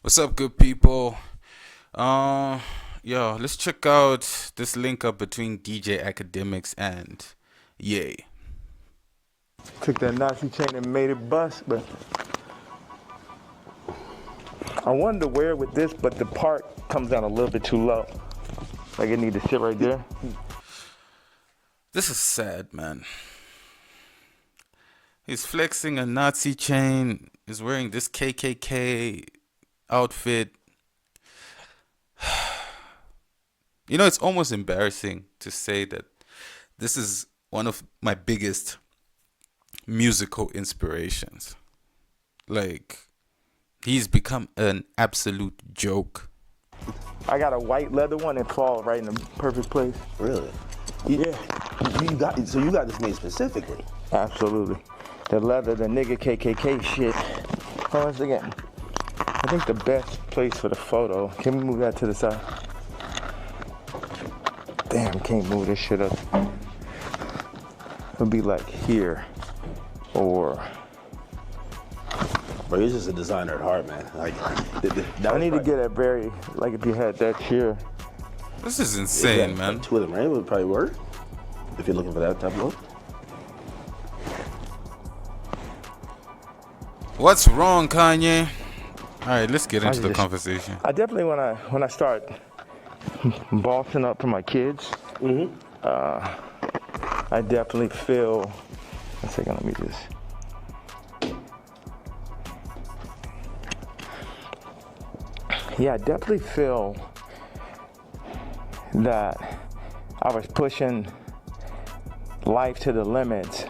What's up, good people? Uh, let's check out this link up between DJ Academics and Yay. Took that Nazi chain and made it bust, but I wanted to wear it with this, but the part comes down a little bit too low. Like it need to sit right there. This is sad, man. He's flexing a Nazi chain. He's wearing this KKK outfit. It's almost embarrassing to say that this is one of my biggest musical inspirations. Like, he's become an absolute joke. I got a white leather one that falls right in the perfect place. Really? Yeah, You got this made specifically. absolutely. The leather, the nigga KKK shit. Hold on a second. I think the best place for the photo. Can we move that to the side? Damn, can't move this shit up. It'll be like here, or Bro, you're just a designer at heart, man. Like, I need to get a very, like if you had that here. This is insane, man. Two of them, right? It would probably work if you're looking for that type of look. What's wrong, Kanye? All right, let's get into the just- conversation. I definitely when I start bossing up for my kids, I definitely feel. One second, let me just. Yeah, I definitely feel that I was pushing life to the limits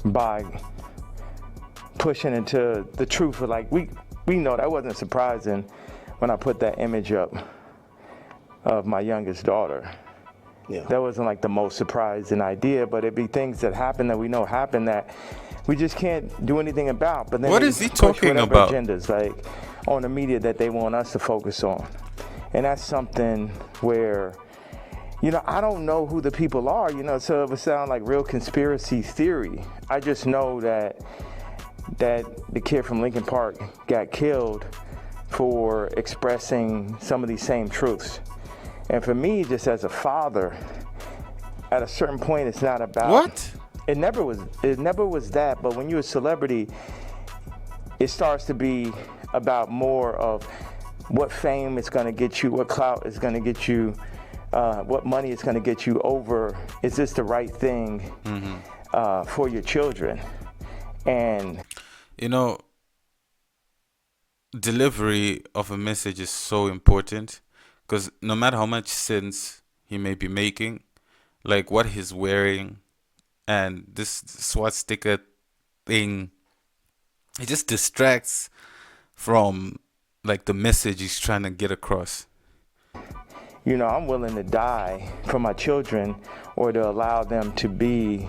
by pushing into the truth. Like we know that wasn't surprising when I put that image up of my youngest daughter. Yeah. That wasn't like the most surprising idea, but it'd be things that happen that we know happen that we just can't do anything about. But then What they is he push talking whatever about? agendas, like on the media that they want us to focus on. And that's something where, I don't know who the people are, so it would sound like real conspiracy theory. I just know that the kid from Lincoln Park got killed for expressing some of these same truths. And for me, just as a father, at a certain point, it's not about What? It never was that. But when you're a celebrity, it starts to be about more of what fame is going to get you, what clout is going to get you, what money is going to get you over. Is this the right thing for your children? And delivery of a message is so important because no matter how much sense he may be making, like what he's wearing and this swastika thing, it just distracts from like the message he's trying to get across. I'm willing to die for my children or to allow them to be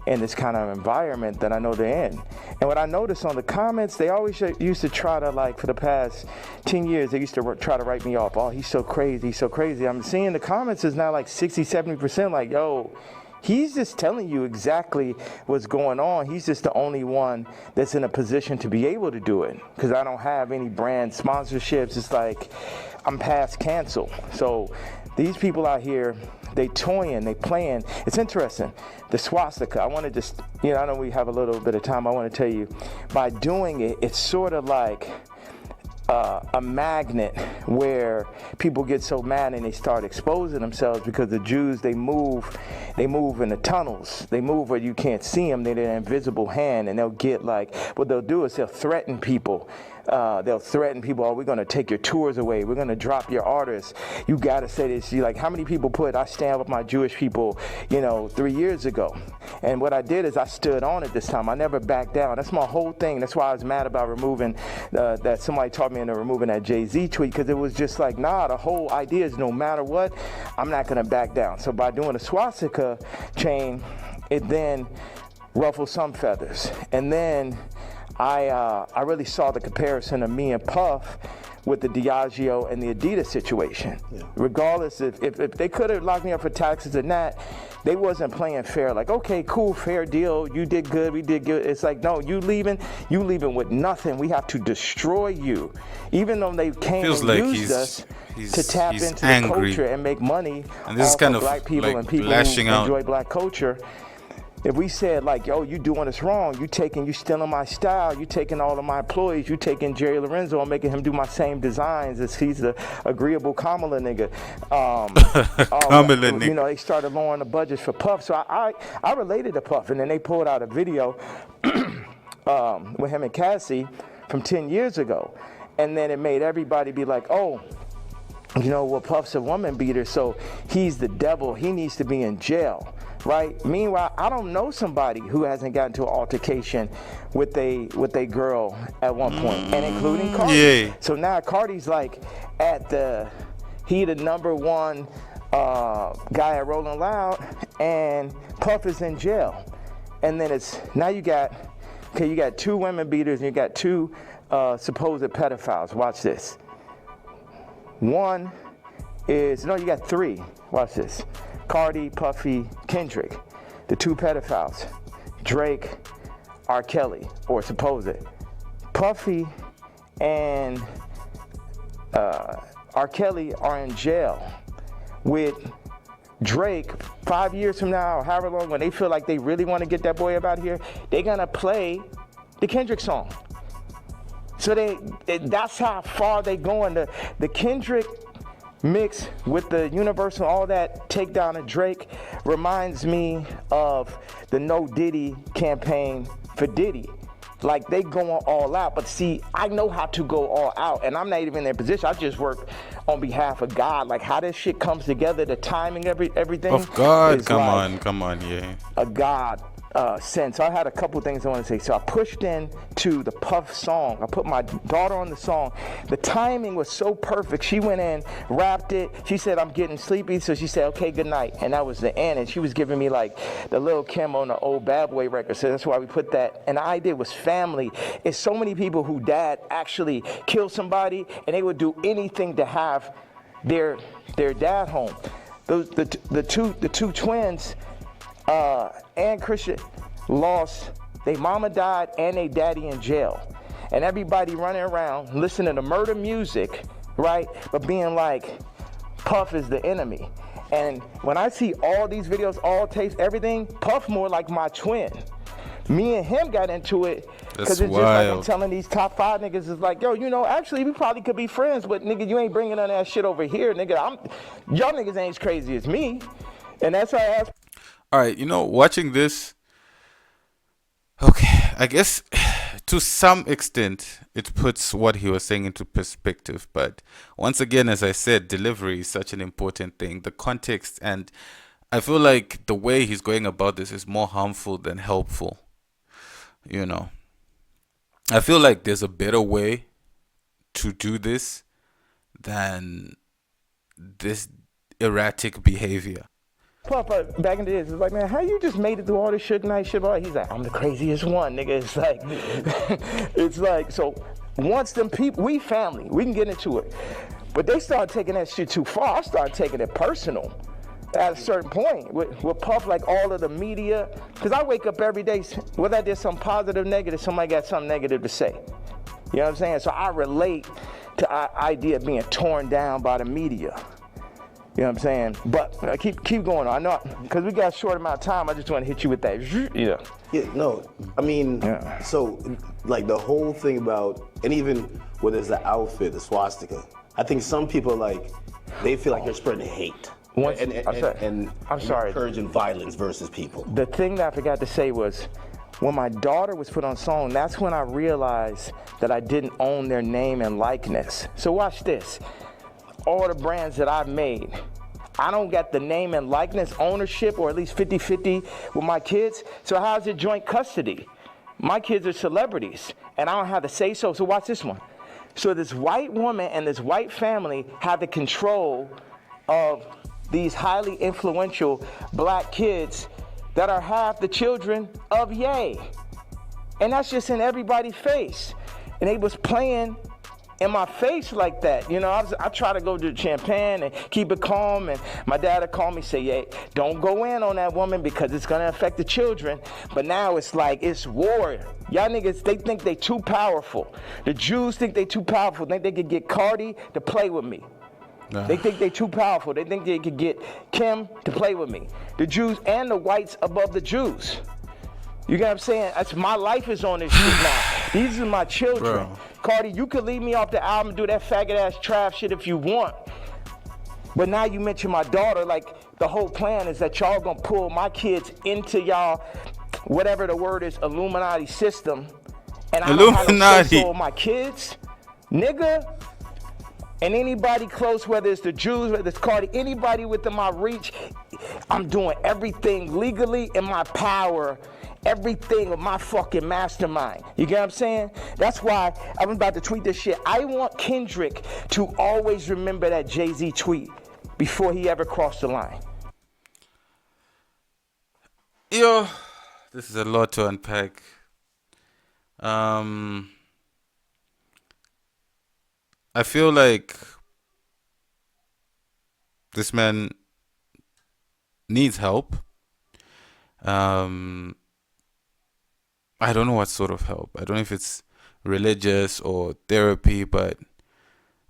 in this kind of environment that I know they're in. And what I noticed on the comments, they always used to try to, like, for the past 10 years, they used to try to write me off. Oh, he's so crazy. I'm seeing the comments is now like 60, 70% like, yo, he's just telling you exactly what's going on. He's just the only one that's in a position to be able to do it because I don't have any brand sponsorships. It's like I'm past cancel. So these people out here, they toying, they playing. It's interesting. The swastika, I want to just, I know we have a little bit of time. I want to tell you, by doing it, it's sort of like a magnet where people get so mad and they start exposing themselves because the Jews, they move in the tunnels. They move where you can't see them. They're an invisible hand, and they'll get like, what they'll do is they'll threaten people. Oh, we're going to take your tours away. We're going to drop your artists. You got to say this. You like, how many people I stand with my Jewish people, 3 years ago. And what I did is I stood on it this time. I never backed down. That's my whole thing. That's why I was mad about removing, that somebody taught me into removing that Jay-Z tweet, because it was just like, nah, the whole idea is no matter what, I'm not going to back down. So by doing a swastika chain, it then ruffles some feathers. And then I really saw the comparison of me and Puff with the Diageo and the Adidas situation. Yeah. Regardless if they could have locked me up for taxes and that, they wasn't playing fair. Like, okay, cool, fair deal. You did good, we did good. It's like, no, you leaving with nothing. We have to destroy you. Even though they came Feels and like used us to tap into angry. the culture and make money And this is off kind of of black people like and people lashing who out. enjoy black culture. If we said like, yo, you doing this wrong, you stealing my style, you taking all of my employees, you taking Jerry Lorenzo and making him do my same designs as he's the agreeable Kamala nigga. Kamala nigga. You know, they started lowering the budget for Puff. So I related to Puff, and then they pulled out a video with him and Cassie from 10 years ago. And then it made everybody be like, oh, you know, well, Puff's a woman beater, so he's the devil. He needs to be in jail. Right? Meanwhile, I don't know somebody who hasn't gotten to an altercation with a girl at one point, and including Cardi. Yeah. So now Cardi's like he the number one guy at Rolling Loud, and Puff is in jail. And then you got two women beaters and you got two supposed pedophiles. Watch this. You got three. Watch this. Cardi, Puffy, Kendrick, the two pedophiles, Drake, R. Kelly, or supposed. Puffy and R. Kelly are in jail with Drake 5 years from now, or however long, when they feel like they really want to get that boy up out of here, they're gonna play the Kendrick song. So that's how far they going. The Kendrick mix with the Universal, all that takedown of Drake reminds me of the No Diddy campaign for Diddy. Like, they going all out, but see, I know how to go all out, and I'm not even in their position. I just work on behalf of God. Like, how this shit comes together, the timing, everything. Of God, come like on, yeah. A God sense. So I had a couple things I want to say. So I pushed in to the Puff song. I put my daughter on the song. The timing was so perfect. She went in, rapped it. She said, I'm getting sleepy. So she said, okay, good night. And that was the end. And she was giving me like the Lil Kim on the old Bad Boy record. So that's why we put that. And the idea was family. It's so many people who dad actually killed somebody and they would do anything to have their dad home. The two twins, and Christian lost, their mama died and their daddy in jail. And everybody running around listening to murder music, right? But being like, Puff is the enemy. And when I see all these videos, all tapes, everything, Puff more like my twin. Me and him got into it because it's just like I'm telling these top 5 niggas is like, yo, you know, actually we probably could be friends, but nigga, you ain't bringing none of that shit over here, nigga. Y'all niggas ain't as crazy as me. And that's why I asked. All right, you know, watching this, okay, I guess to some extent it puts what he was saying into perspective. But once again, as I said, delivery is such an important thing. The context, and I feel like the way he's going about this is more harmful than helpful. You know, I feel like there's a better way to do this than this erratic behavior. Puff, back in the days, it was like, man, how you just made it through all this Suge Knight shit? He's like, I'm the craziest one, nigga. It's like, so once them people, we family, we can get into it. But they started taking that shit too far. I started taking it personal at a certain point with Puff, like all of the media. Because I wake up every day, whether I did something positive, negative, somebody got something negative to say. You know what I'm saying? So I relate to the idea of being torn down by the media. You know what I'm saying? But keep going. I know, because we got a short amount of time, I just want to hit you with that. Yeah. Yeah, no, I mean, so, like, the whole thing about, and even whether it's the outfit, the swastika, I think some people, like, they feel like they're spreading hate. And I'm sorry. Encouraging violence versus people. The thing that I forgot to say was, when my daughter was put on song, that's when I realized that I didn't own their name and likeness. So watch this. All the brands that I've made, I don't got the name and likeness ownership, or at least 50-50 with my kids. So how's it joint custody? My kids are celebrities and I don't have to say so. So watch this one. So this white woman and this white family have the control of these highly influential black kids that are half the children of Ye. And that's just in everybody's face. And they was playing in my face like that. You know, I try to go to Champagne and keep it calm, and my dad would call me, say, "Hey, don't go in on that woman because it's gonna affect the children." But now it's like, it's war. Y'all niggas, they think they too powerful. The Jews think they too powerful. They think they could get Cardi to play with me. They think they too powerful. They think they could get Kim to play with me. The Jews and the whites above the Jews. You get what I'm saying? That's, my life is on this shit now. These are my children. Bro. Cardi, you could leave me off the album and do that faggot ass trap shit if you want. But now you mention my daughter, like the whole plan is that y'all gonna pull my kids into y'all, whatever the word is, Illuminati system. And I don't have no say so with my kids, nigga. And anybody close, whether it's the Jews, whether it's Cardi, anybody within my reach, I'm doing everything legally in my power, everything of my fucking mastermind. You get what I'm saying? That's why I'm about to tweet this shit. I want Kendrick to always remember that Jay-Z tweet before he ever crossed the line. Yo, this is a lot to unpack. I feel like this man needs help. I don't know what sort of help. I don't know if it's religious or therapy, but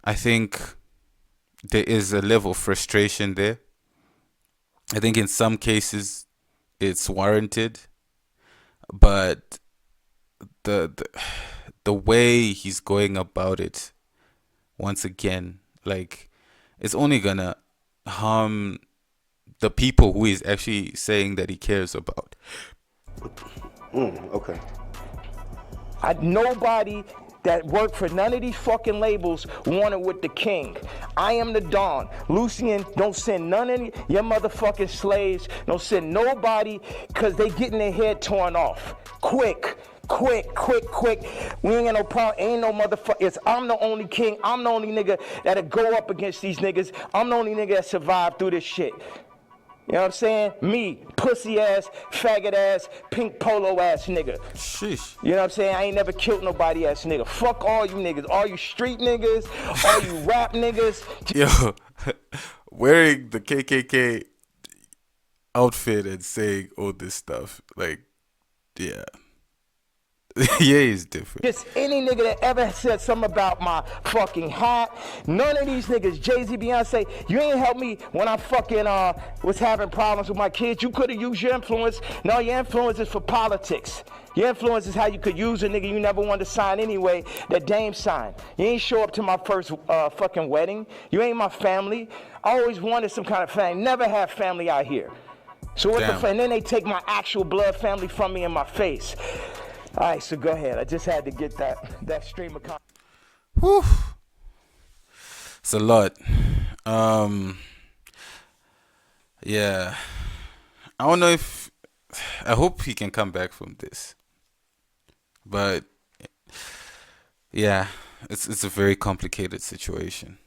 I think there is a level of frustration there. I think in some cases it's warranted, but the way he's going about it, once again, like, it's only gonna harm the people who he's actually saying that he cares about. Okay. Nobody that worked for none of these fucking labels wanted with the king. I am the Don. Lucien, don't send none of your motherfucking slaves. Don't send nobody, because they getting their head torn off. Quick. We ain't got no problem. Ain't no motherfucker. I'm the only king. I'm the only nigga that'll go up against these niggas. I'm the only nigga that survived through this shit. You know what I'm saying? Me, pussy ass, faggot ass, pink polo ass nigga. Sheesh. You know what I'm saying? I ain't never killed nobody ass nigga. Fuck all you niggas. All you street niggas, all you rap niggas. Yo, wearing the KKK outfit and saying all this stuff, like, yeah. Yeah, he's different. Just any nigga that ever said something about my fucking hat. None of these niggas, Jay-Z, Beyonce, you ain't helped me when I fucking was having problems with my kids. You could have used your influence. No, your influence is for politics. Your influence is how you could use a nigga you never wanted to sign anyway, that Dame signed. You ain't show up to my first fucking wedding. You ain't my family. I always wanted some kind of family. Never had family out here. So what the fuck? And then they take my actual blood family from me in my face. All right, so go ahead. I just had to get that stream of content. Whew. It's a lot. Yeah. I don't know if... I hope he can come back from this. But, yeah, it's a very complicated situation.